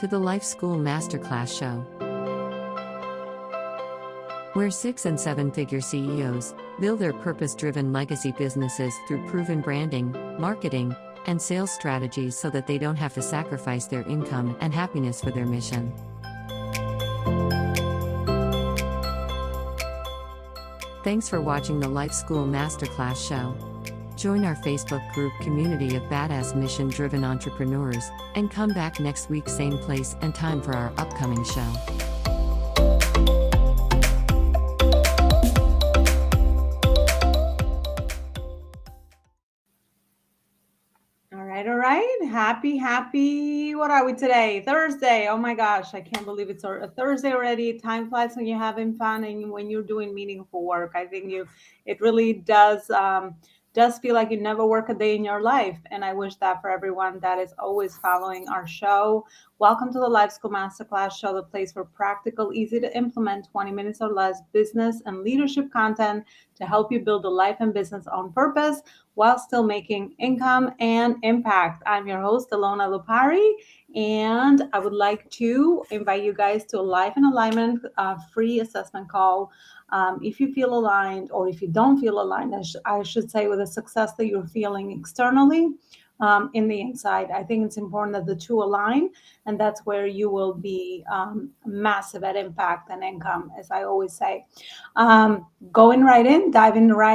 to the Life School Masterclass Show, where 6 and 7-figure CEOs build their purpose-driven legacy businesses through proven branding, marketing, and sales strategies so that they don't have to sacrifice their income and happiness for their mission. Thanks for watching the Life School Masterclass Show. Join our Facebook group community of badass mission-driven entrepreneurs, and come back next week same place and time for our upcoming show. All right. Happy, what are we today? Thursday. Oh my gosh, I can't believe it's a Thursday already. Time flies when you're having fun and when you're doing meaningful work. I think it really does feel like you never work a day in your life. And I wish that for everyone that is always following our show. Welcome to the Life School Masterclass Show, the place for practical, easy to implement 20 minutes or less business and leadership content to help you build a life and business on purpose while still making income and impact. I'm your host, Alona Lupari, and I would like to invite you guys to a Life in Alignment free assessment call. If you feel aligned, or if you don't feel aligned, I should say, with the success that you're feeling externally, in the inside. I think it's important that the two align, and that's where you will be massive at impact and income, as I always say. Diving right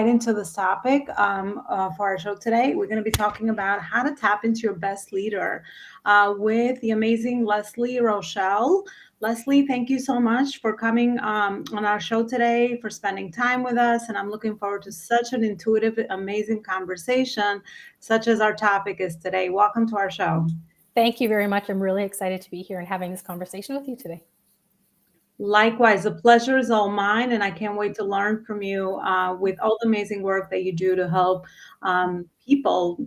into this topic for our show today. We're going to be talking about how to tap into your best leader with the amazing Leslie Rochelle. Leslie, thank you so much for coming on our show today, for spending time with us. And I'm looking forward to such an intuitive, amazing conversation, such as our topic is today. Welcome to our show. Thank you very much. I'm really excited to be here and having this conversation with you today. Likewise, the pleasure is all mine, and I can't wait to learn from you with all the amazing work that you do to help people,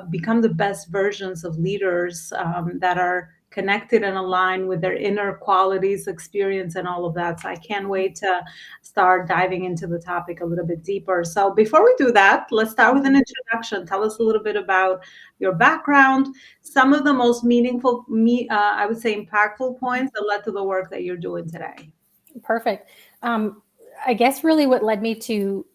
become the best versions of leaders that are connected and aligned with their inner qualities, experience, and all of that. So I can't wait to start diving into the topic a little bit deeper. So before we do that, let's start with an introduction. Tell us a little bit about your background, some of the most meaningful, I would say impactful points that led to the work that you're doing today. Perfect. I guess really what led me to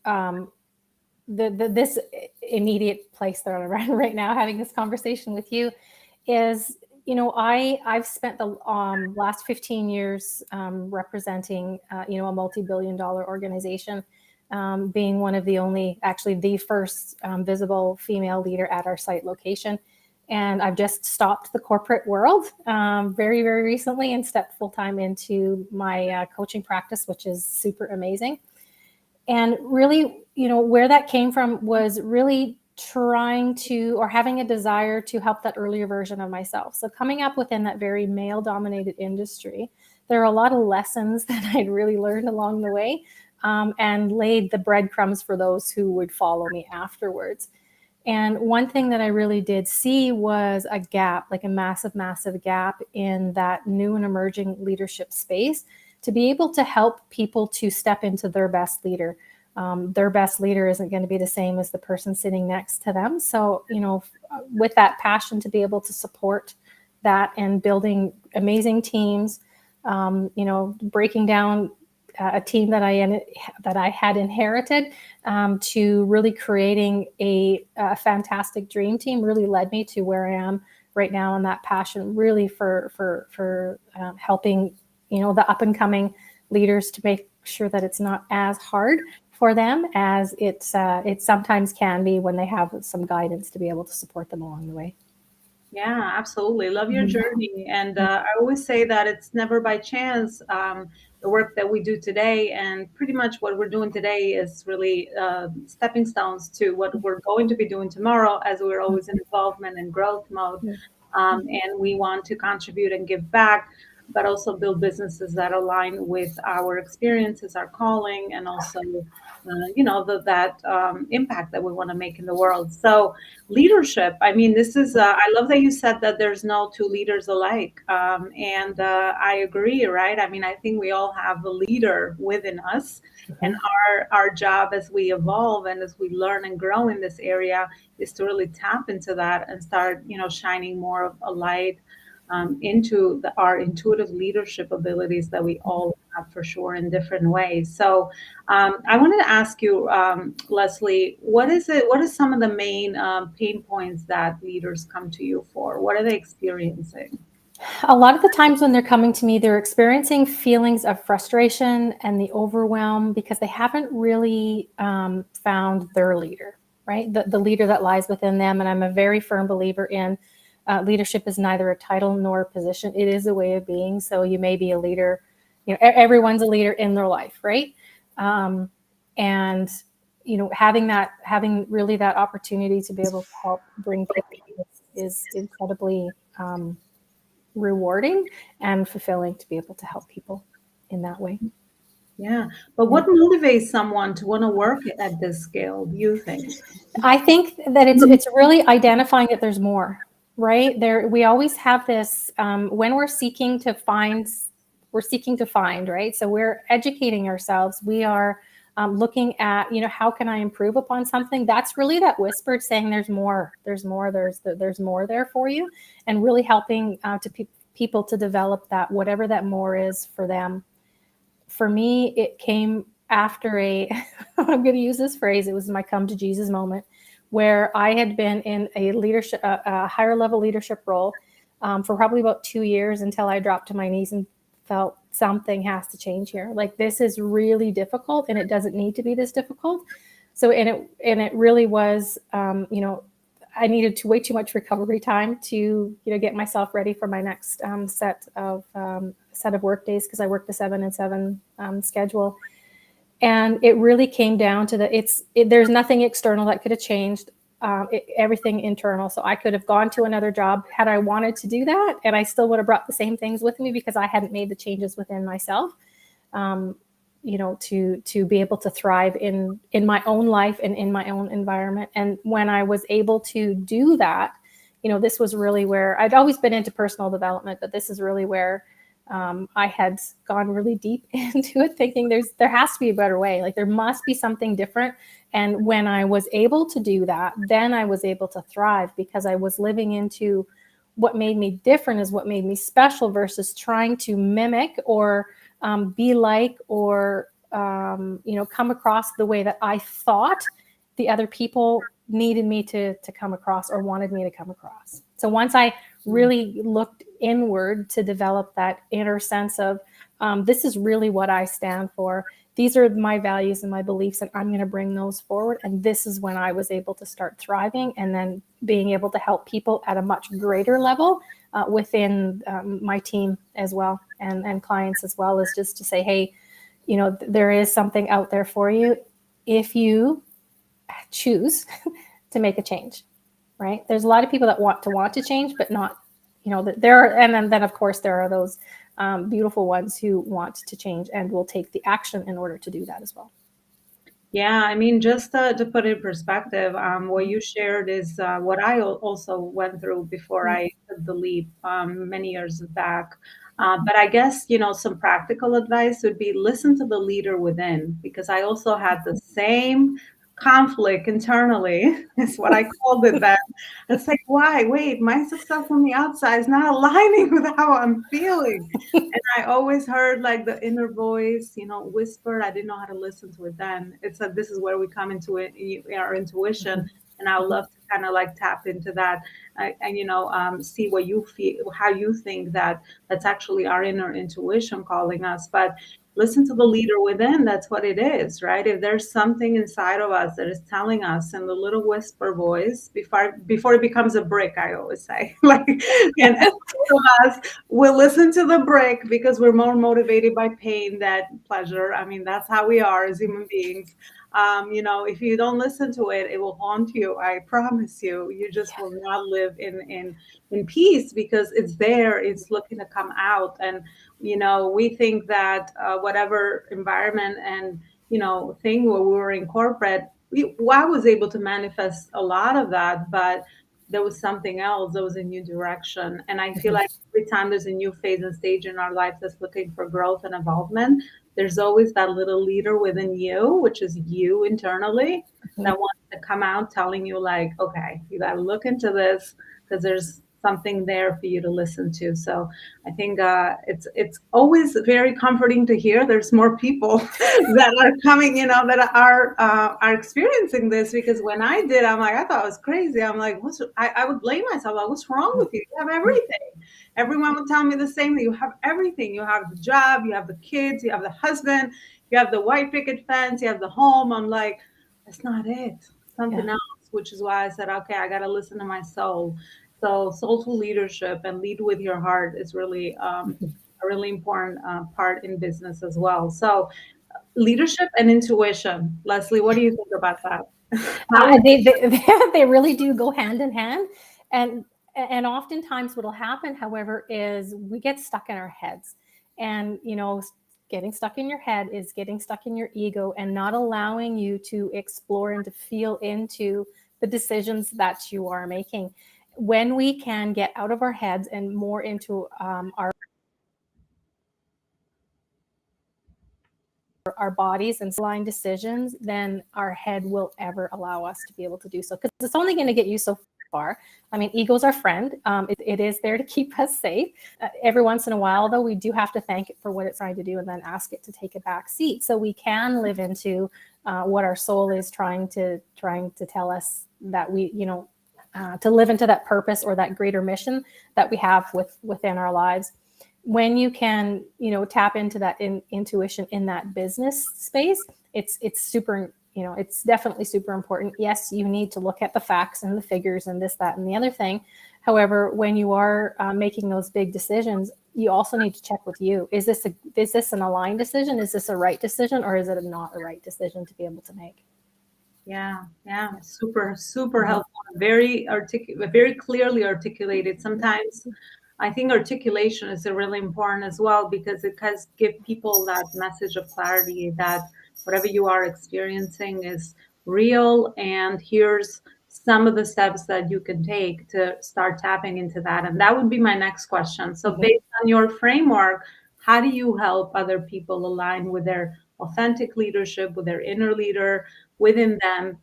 this immediate place that I'm right now, having this conversation with you, is I've spent the last 15 years representing a multi-billion-dollar organization, being one of the only, actually the first visible female leader at our site location. And I've just stopped the corporate world very, very recently and stepped full-time into my coaching practice, which is super amazing. And really, where that came from was really trying to, or having a desire to help that earlier version of myself. So coming up within that very male-dominated industry, there are a lot of lessons that I'd really learned along the way, and laid the breadcrumbs for those who would follow me afterwards. And one thing that I really did see was a gap, like a massive, massive gap in that new and emerging leadership space, to be able to help people to step into their best leader. Their best leader isn't going to be the same as the person sitting next to them. So, with that passion to be able to support that and building amazing teams, breaking down a team that I had inherited, to really creating a fantastic dream team, really led me to where I am right now. And that passion really for helping, the up and coming leaders to make sure that it's not as hard for them as it sometimes can be when they have some guidance to be able to support them along the way. Yeah, absolutely. Love your journey. And I always say that it's never by chance, the work that we do today. And pretty much what we're doing today is really stepping stones to what we're going to be doing tomorrow, as we're always in involvement and growth mode. And we want to contribute and give back, but also build businesses that align with our experiences, our calling, and also, that impact that we want to make in the world. So leadership, I mean, this is, I love that you said that there's no two leaders alike. And I agree, right? I mean, I think we all have a leader within us, and our job as we evolve and as we learn and grow in this area is to really tap into that and start, shining more of a light into our intuitive leadership abilities that we all have for sure in different ways. So I wanted to ask you, Leslie, what is it? What are some of the main pain points that leaders come to you for? What are they experiencing? A lot of the times when they're coming to me, they're experiencing feelings of frustration and the overwhelm because they haven't really found their leader, right? The leader that lies within them. And I'm a very firm believer in leadership is neither a title nor a position. It is a way of being. So you may be a leader, everyone's a leader in their life, right? And having really that opportunity to be able to help bring people is incredibly rewarding and fulfilling to be able to help people in that way. Yeah. But what motivates someone to want to work at this scale, do you think? I think that it's really identifying that there's more, right? We always have this when we're seeking to find, right? So we're educating ourselves. We are looking at, how can I improve upon something? That's really that whispered saying there's more, there's more there for you, and really helping people to develop that, whatever that more is for them. For me, it came after I'm going to use this phrase, it was my come to Jesus moment, where I had been in a higher level leadership role for probably about 2 years until I dropped to my knees and felt something has to change here. Like, this is really difficult and it doesn't need to be this difficult. So, and it really was, I needed way too much recovery time to, get myself ready for my next set of work days, because I worked the 7 and 7 schedule. And it really came down to there's nothing external that could have changed, everything internal. So I could have gone to another job had I wanted to do that, and I still would have brought the same things with me because I hadn't made the changes within myself, to be able to thrive in my own life and in my own environment. And when I was able to do that, this was really where I'd always been into personal development, but this is really where I had gone really deep into it, thinking there has to be a better way. Like, there must be something different. And when I was able to do that, then I was able to thrive, because I was living into what made me different is what made me special, versus trying to mimic or be like, or come across the way that I thought the other people needed me to come across or wanted me to come across. So once I really looked inward to develop that inner sense of this is really what I stand for. These are my values and my beliefs, and I'm going to bring those forward. And this is when I was able to start thriving, and then being able to help people at a much greater level within my team as well, and clients as well, as just to say, hey, there is something out there for you if you choose to make a change, right? There's a lot of people that want to change, but not, and then of course there are those beautiful ones who want to change and will take the action in order to do that as well. Yeah, I mean, just to put it in perspective, what you shared is what I also went through before I took the leap many years back. But I guess, some practical advice would be listen to the leader within, because I also had the same conflict internally. Is what I called it then. It's like, why? Wait, my success on the outside is not aligning with how I'm feeling. And I always heard like the inner voice, whispered. I didn't know how to listen to it then. It's like, this is where we come into it, our intuition. And I would love to kind of like tap into that and see what you feel, how you think that's actually our inner intuition calling us. But listen to the leader within. That's what it is, right? If there's something inside of us that is telling us in the little whisper voice before it becomes a brick, I always say, like, and us will listen to the brick because we're more motivated by pain than pleasure. I mean, that's how we are as human beings. If you don't listen to it, it will haunt you. I promise you. You just will not live in peace, because it's there. It's looking to come out. And we think that whatever environment and thing where we were in corporate, I was able to manifest a lot of that, but there was something else. There was a new direction. And I feel like every time there's a new phase and stage in our life that's looking for growth and involvement, there's always that little leader within you, which is you internally, that wants to come out telling you like, okay, you got to look into this, because there's something there for you to listen to. So I think it's always very comforting to hear there's more people that are coming, that are experiencing this. Because when I did, I'm like, I thought it was crazy. I'm like, I would blame myself. Like, what's wrong with you? You have everything. Everyone would tell me the same thing. You have everything. You have the job, you have the kids, you have the husband, you have the white picket fence, you have the home. I'm like, that's not it. Something else, which is why I said, okay, I got to listen to my soul. So soulful leadership and lead with your heart is really a really important part in business as well. So leadership and intuition. Leslie, what do you think about that? They really do go hand in hand. And oftentimes what'll happen, however, is we get stuck in our heads. And, getting stuck in your head is getting stuck in your ego and not allowing you to explore and to feel into the decisions that you are making. When we can get out of our heads and more into our bodies and align decisions, then our head will ever allow us to be able to do so. Because it's only going to get you so far. I mean, ego's our friend. It is there to keep us safe. Every once in a while, though, we do have to thank it for what it's trying to do and then ask it to take a back seat so we can live into what our soul is trying to tell us that we, to live into that purpose or that greater mission that we have within our lives. When you can, tap into that intuition in that business space, it's super, it's definitely super important. Yes, you need to look at the facts and the figures and this, that, and the other thing. However, when you are making those big decisions, you also need to check with you. Is this an aligned decision? Is this a right decision, or is it not a right decision to be able to make? Yeah, super, super helpful. Very very clearly articulated. Sometimes I think articulation is really important as well, because it does give people that message of clarity that whatever you are experiencing is real, and here's some of the steps that you can take to start tapping into that. And that would be my next question. So based on your framework, how do you help other people align with their authentic leadership, with their inner leader within them,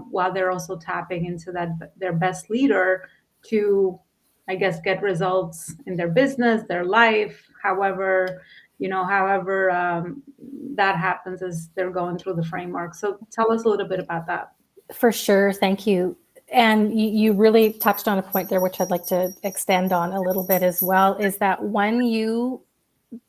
while they're also tapping into their best leader to, I guess, get results in their business, their life, however that happens as they're going through the framework. So tell us a little bit about that. For sure. Thank you. And you really touched on a point there, which I'd like to extend on a little bit as well, is that when you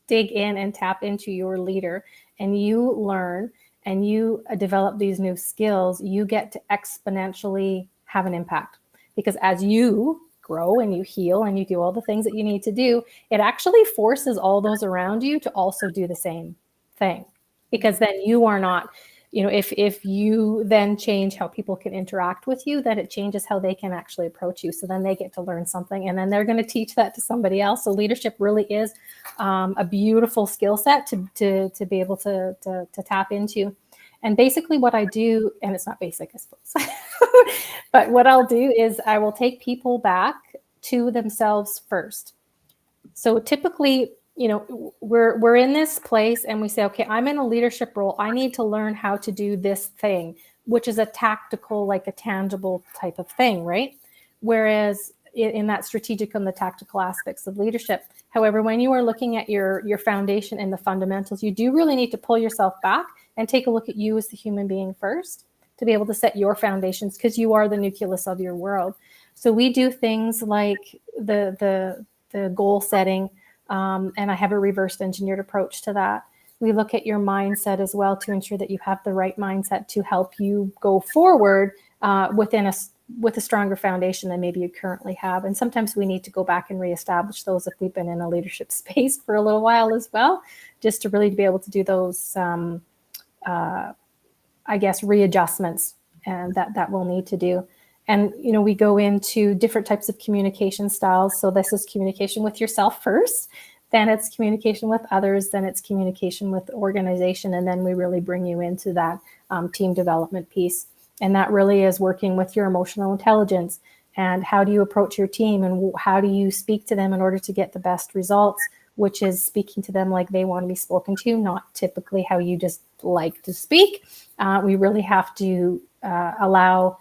dig in and tap into your leader and you learn and you develop these new skills, you get to exponentially have an impact. Because as you grow and you heal and you do all the things that you need to do, it actually forces all those around you to also do the same thing. Because then you are not, if you then change how people can interact with you, then it changes how they can actually approach you. So then they get to learn something, and then they're going to teach that to somebody else. So leadership really is a beautiful skill set to be able to tap into. And basically what I do, and it's not basic, I suppose, but what I'll do is I will take people back to themselves first. So typically, we're in this place and we say, okay, I'm in a leadership role. I need to learn how to do this thing, which is a tactical, like a tangible type of thing, right? Whereas in that strategic and the tactical aspects of leadership. However, when you are looking at your foundation and the fundamentals, you do really need to pull yourself back and take a look at you as the human being first to be able to set your foundations, because you are the nucleus of your world. So we do things like the goal setting, and I have a reverse engineered approach to that. We look at your mindset as well to ensure that you have the right mindset to help you go forward with a stronger foundation than maybe you currently have. And sometimes we need to go back and reestablish those if we've been in a leadership space for a little while as well, just to really be able to do those, I guess, readjustments and that we'll need to do. And, we go into different types of communication styles. So this is communication with yourself first, then it's communication with others, then it's communication with organization. And then we really bring you into that team development piece. And that really is working with your emotional intelligence and how do you approach your team and how do you speak to them in order to get the best results, which is speaking to them like they want to be spoken to, not typically how you just like to speak. We really have to allow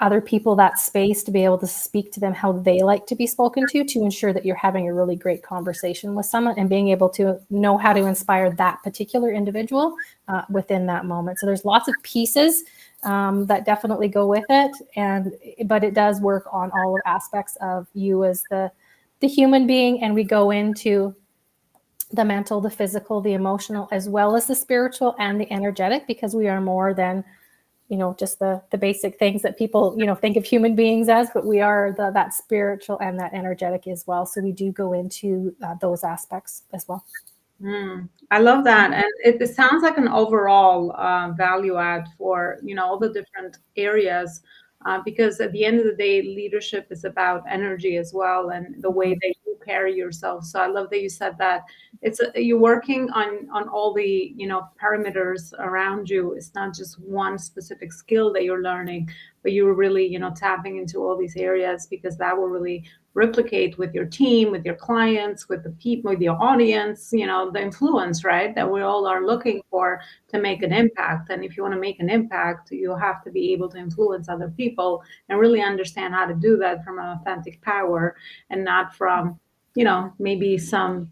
other people that space to be able to speak to them how they like to be spoken to ensure that you're having a really great conversation with someone and being able to know how to inspire that particular individual within that moment. So there's lots of pieces that definitely go with it, but it does work on all aspects of you as the human being, and we go into the mental, the physical, the emotional, as well as the spiritual and the energetic, because we are more than just the basic things that people, think of human beings as, but we are that spiritual and that energetic as well. So we do go into those aspects as well. I love that. And it sounds like an overall value add for, all the different areas. Because at the end of the day, leadership is about energy as well, and the way that you carry yourself. So I love that you said that you're working on all the parameters around you. It's not just one specific skill that you're learning, but you're really tapping into all these areas, because that will really replicate with your team, with your clients, with the people, with your audience, the influence, right, that we all are looking for to make an impact. And if you want to make an impact, you have to be able to influence other people and really understand how to do that from an authentic power, and not from, maybe some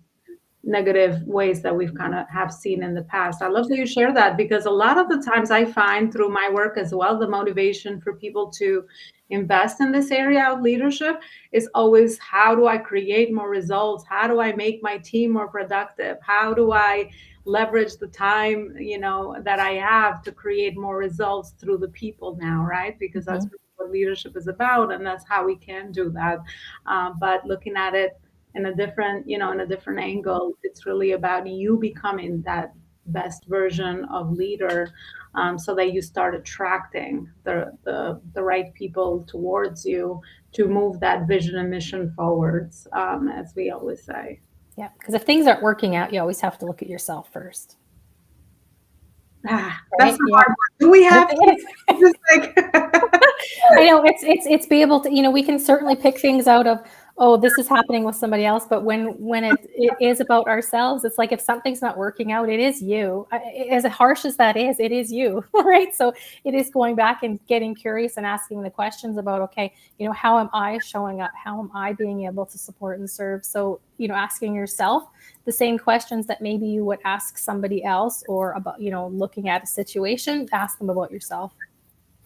negative ways that we've kind of have seen in the past. I love that you share that, because a lot of the times I find through my work as well, the motivation for people to invest in this area of leadership is always, how do I create more results? How do I make my team more productive? How do I leverage the time, that I have to create more results through the people now, right? Because that's what leadership is about, and that's how we can do that. But looking at it in a different, angle, it's really about you becoming that best version of leader, so that you start attracting the right people towards you to move that vision and mission forwards, as we always say. Yeah, because if things aren't working out, you always have to look at yourself first. That's the hard one. Do we have to? Just like I know it's be able to, we can certainly pick things out of, oh, this is happening with somebody else, but when it is about ourselves, it's like, if something's not working out, it is you. As harsh as that is, it is you, right? So it is going back and getting curious and asking the questions about, okay, how am I showing up? How am I being able to support and serve? So, asking yourself the same questions that maybe you would ask somebody else, or about, looking at a situation, ask them about yourself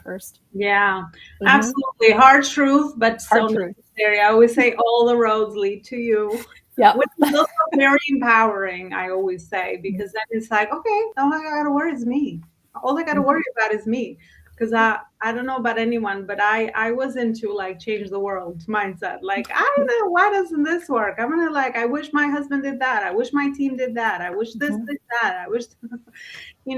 first. Yeah, absolutely. Hard truth, but so necessary. I always say all the roads lead to you. Yeah. Which is also very empowering, I always say, because then it's like, okay, all I gotta worry is me. All I gotta worry about is me. Because I don't know about anyone, but I was into like change the world mindset. Like, I don't know, why doesn't this work? I'm gonna I wish my husband did that. I wish my team did that. I wish this did that. I wish,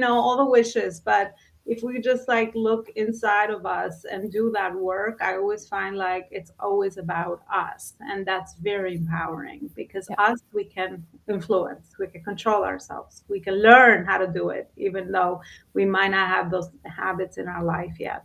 all the wishes. But if we just look inside of us and do that work, I always find it's always about us. And that's very empowering, because us, we can influence, we can control ourselves, we can learn how to do it, even though we might not have those habits in our life yet.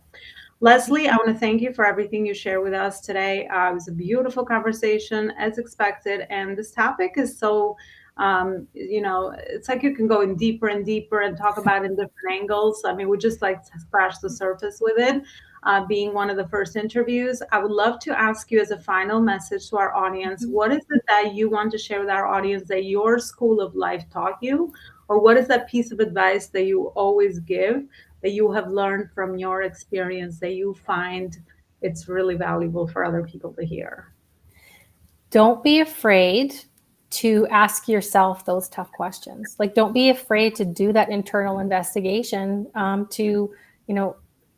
Leslie, I want to thank you for everything you shared with us today. It was a beautiful conversation, as expected. And this topic is so it's like you can go in deeper and deeper and talk about it in different angles. I mean, we just scratch the surface with it. Being one of the first interviews, I would love to ask you, as a final message to our audience, what is it that you want to share with our audience that your school of life taught you? Or what is that piece of advice that you always give, that you have learned from your experience, that you find it's really valuable for other people to hear? Don't be afraid to ask yourself those tough questions. Don't be afraid to do that internal investigation, to,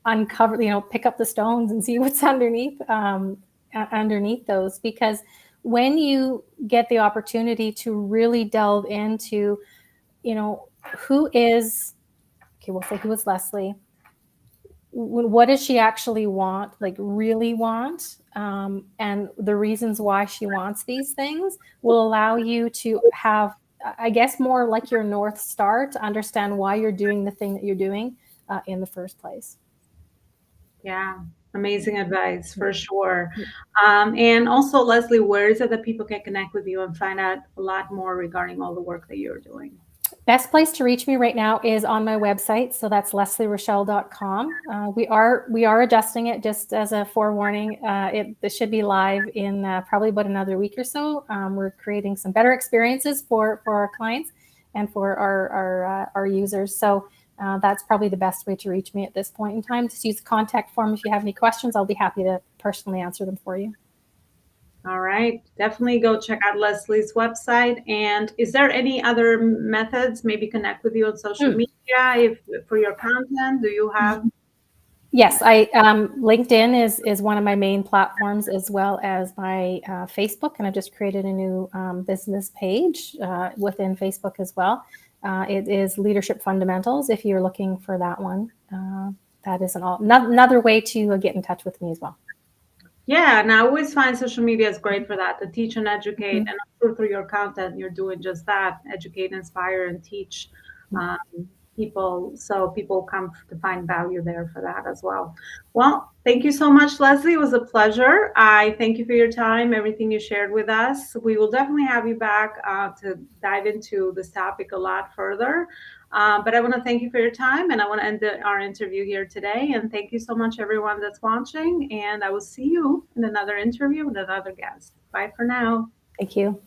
uncover, pick up the stones and see what's underneath those. Because when you get the opportunity to really delve into, who is Leslie? What does she actually want, really want? And the reasons why she wants these things will allow you to have, I guess, more like your North Star to understand why you're doing the thing that you're doing in the first place. Yeah, amazing advice for sure. And also, Leslie, where is it that people can connect with you and find out a lot more regarding all the work that you're doing? Best place to reach me right now is on my website. So that's leslierochelle.com. We are adjusting it, just as a forewarning. This should be live in probably about another week or so. We're creating some better experiences for our clients and for our users. So that's probably the best way to reach me at this point in time. Just use the contact form if you have any questions. I'll be happy to personally answer them for you. All right, definitely go check out Leslie's website. And is there any other methods, maybe connect with you on social media for your content? Do you have? Yes, LinkedIn is one of my main platforms, as well as my Facebook, and I've just created a new business page within Facebook as well. It is Leadership Fundamentals. If you're looking for that one, that is another way to get in touch with me as well. Yeah, and I always find social media is great for that, to teach and educate. And I'm sure through your content, you're doing just that: educate, inspire, and teach people. So people come to find value there for that as well. Well, thank you so much, Leslie. It was a pleasure. I thank you for your time, everything you shared with us. We will definitely have you back to dive into this topic a lot further. But I want to thank you for your time, and I want to end our interview here today. And thank you so much, everyone that's watching. And I will see you in another interview with another guest. Bye for now. Thank you.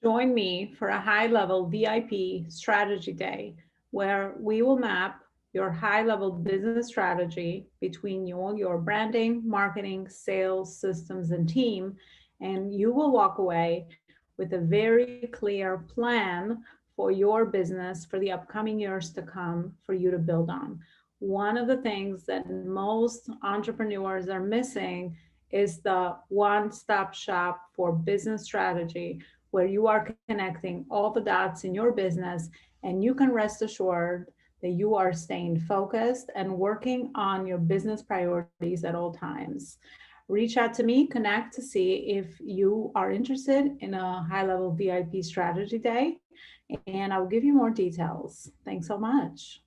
Join me for a high-level VIP strategy day where we will map your high-level business strategy between your branding, marketing, sales, systems, and team. And you will walk away with a very clear plan for your business for the upcoming years to come for you to build on. One of the things that most entrepreneurs are missing is the one-stop shop for business strategy, where you are connecting all the dots in your business, and you can rest assured that you are staying focused and working on your business priorities at all times. Reach out to me, connect to see if you are interested in a high-level VIP strategy day, and I'll give you more details. Thanks so much.